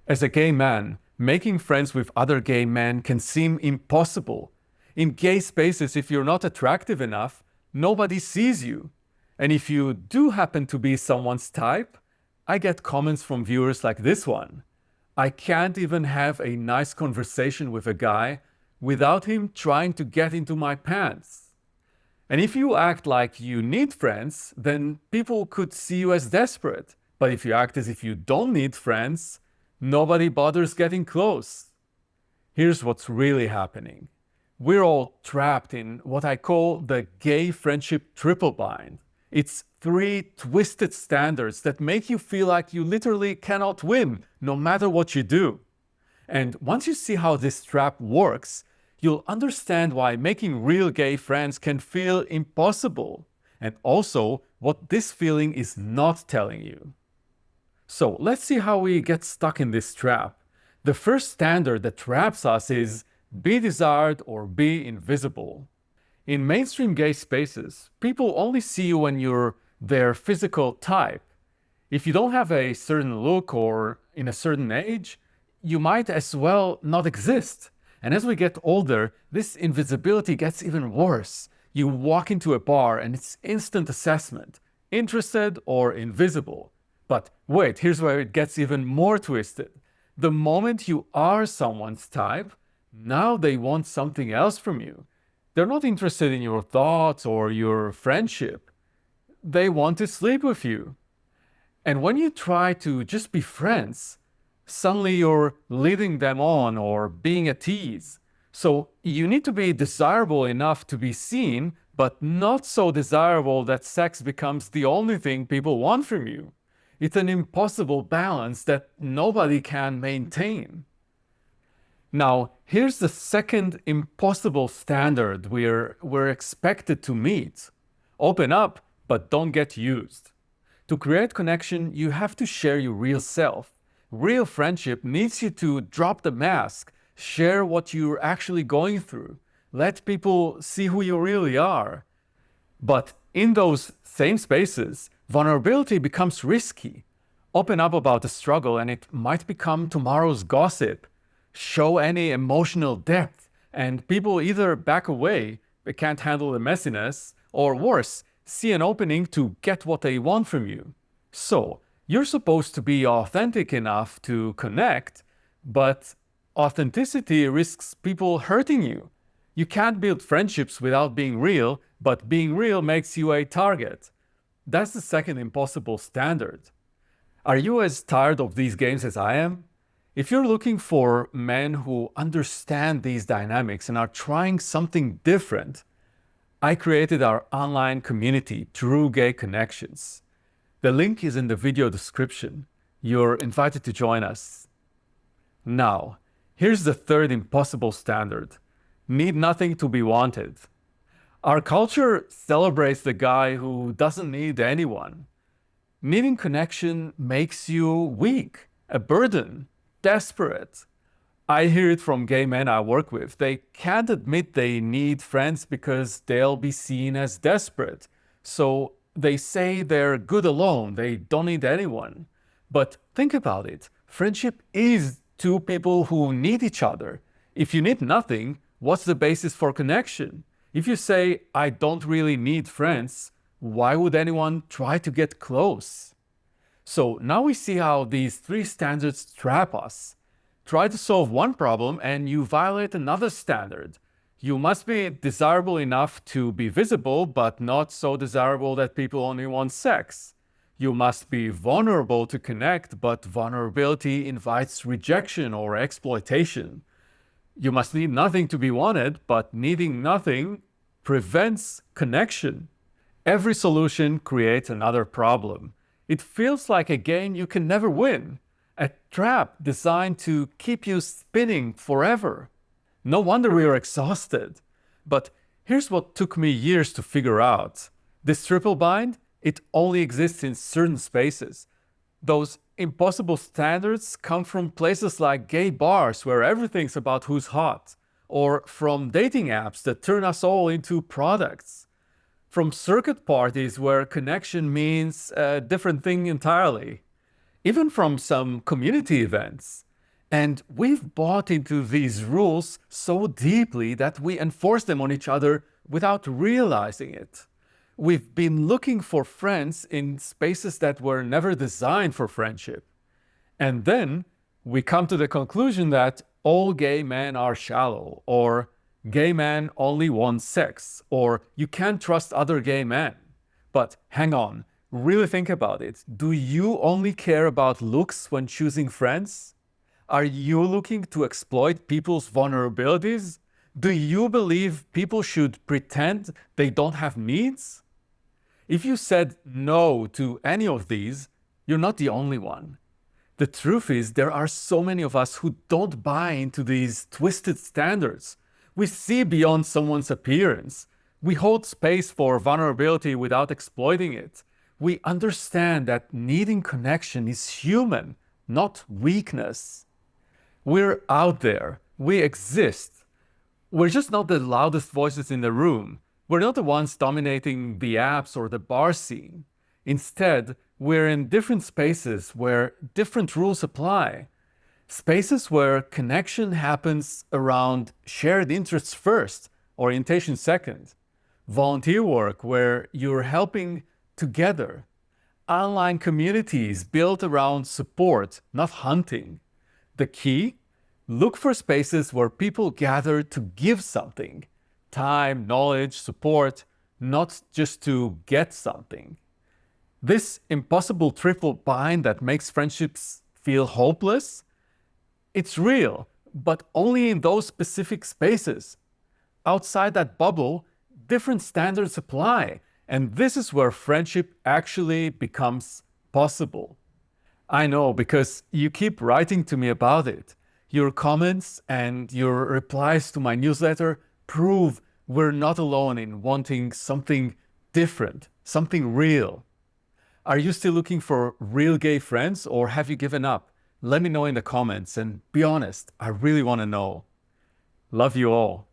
As a gay man, making friends with other gay men can seem impossible. In gay spaces, if you're not attractive enough, nobody sees you. And if you do happen to be someone's type, I get comments from viewers like this one. I can't even have a nice conversation with a guy without him trying to get into my pants. And if you act like you need friends, then people could see you as desperate. But if you act as if you don't need friends, nobody bothers getting close. Here's what's really happening. We're all trapped in what I call the gay friendship triple bind. It's three twisted standards that make you feel like you literally cannot win, no matter what you do. And once you see how this trap works, you'll understand why making real gay friends can feel impossible, and also what this feeling is not telling you. So let's see how we get stuck in this trap. The first standard that traps us is be desired or be invisible. In mainstream gay spaces, people only see you when you're their physical type. If you don't have a certain look or in a certain age, you might as well not exist. And as we get older, this invisibility gets even worse. You walk into a bar and it's instant assessment, interested or invisible. But wait, here's where it gets even more twisted. The moment you are someone's type, now they want something else from you. They're not interested in your thoughts or your friendship. They want to sleep with you. And when you try to just be friends, suddenly you're leading them on or being a tease. So you need to be desirable enough to be seen, but not so desirable that sex becomes the only thing people want from you. It's an impossible balance that nobody can maintain. Now, here's the second impossible standard we're expected to meet. Open up, but don't get used. To create connection, you have to share your real self. Real friendship needs you to drop the mask, share what you're actually going through, let people see who you really are. But in those same spaces, vulnerability becomes risky. Open up about the struggle and it might become tomorrow's gossip. Show any emotional depth, and people either back away, they can't handle the messiness, or worse, see an opening to get what they want from you. So, you're supposed to be authentic enough to connect, but authenticity risks people hurting you. You can't build friendships without being real, but being real makes you a target. That's the second impossible standard. Are you as tired of these games as I am? If you're looking for men who understand these dynamics and are trying something different, I created our online community, True Gay Connections. The link is in the video description. You're invited to join us. Now, here's the third impossible standard. Need nothing to be wanted. Our culture celebrates the guy who doesn't need anyone. Needing connection makes you weak, a burden, desperate. I hear it from gay men I work with. They can't admit they need friends because they'll be seen as desperate. So they say they're good alone, they don't need anyone. But think about it. Friendship is two people who need each other. If you need nothing, what's the basis for connection? If you say, I don't really need friends, why would anyone try to get close? So now we see how these three standards trap us. Try to solve one problem and you violate another standard. You must be desirable enough to be visible, but not so desirable that people only want sex. You must be vulnerable to connect, but vulnerability invites rejection or exploitation. You must need nothing to be wanted, but needing nothing prevents connection. Every solution creates another problem. It feels like a game you can never win, a trap designed to keep you spinning forever. No wonder we are exhausted. But here's what took me years to figure out. This triple bind, it only exists in certain spaces. Those impossible standards come from places like gay bars where everything's about who's hot, or from dating apps that turn us all into products. From circuit parties where connection means a different thing entirely. Even from some community events. And we've bought into these rules so deeply that we enforce them on each other without realizing it. We've been looking for friends in spaces that were never designed for friendship. And then we come to the conclusion that all gay men are shallow, or gay men only want sex, or you can't trust other gay men. But hang on, really think about it. Do you only care about looks when choosing friends? Are you looking to exploit people's vulnerabilities? Do you believe people should pretend they don't have needs? If you said no to any of these, you're not the only one. The truth is, there are so many of us who don't buy into these twisted standards. We see beyond someone's appearance. We hold space for vulnerability without exploiting it. We understand that needing connection is human, not weakness. We're out there. We exist. We're just not the loudest voices in the room. We're not the ones dominating the apps or the bar scene. Instead, we're in different spaces where different rules apply. Spaces where connection happens around shared interests first, orientation second. Volunteer work where you're helping together. Online communities built around support, not hunting. The key? Look for spaces where people gather to give something. Time, knowledge, support, not just to get something. This impossible triple bind that makes friendships feel hopeless, it's real, but only in those specific spaces. Outside that bubble, different standards apply, and this is where friendship actually becomes possible. I know, because you keep writing to me about it. Your comments and your replies to my newsletter prove we're not alone in wanting something different, something real. Are you still looking for real gay friends, or have you given up? Let me know in the comments, and be honest, I really want to know. Love you all.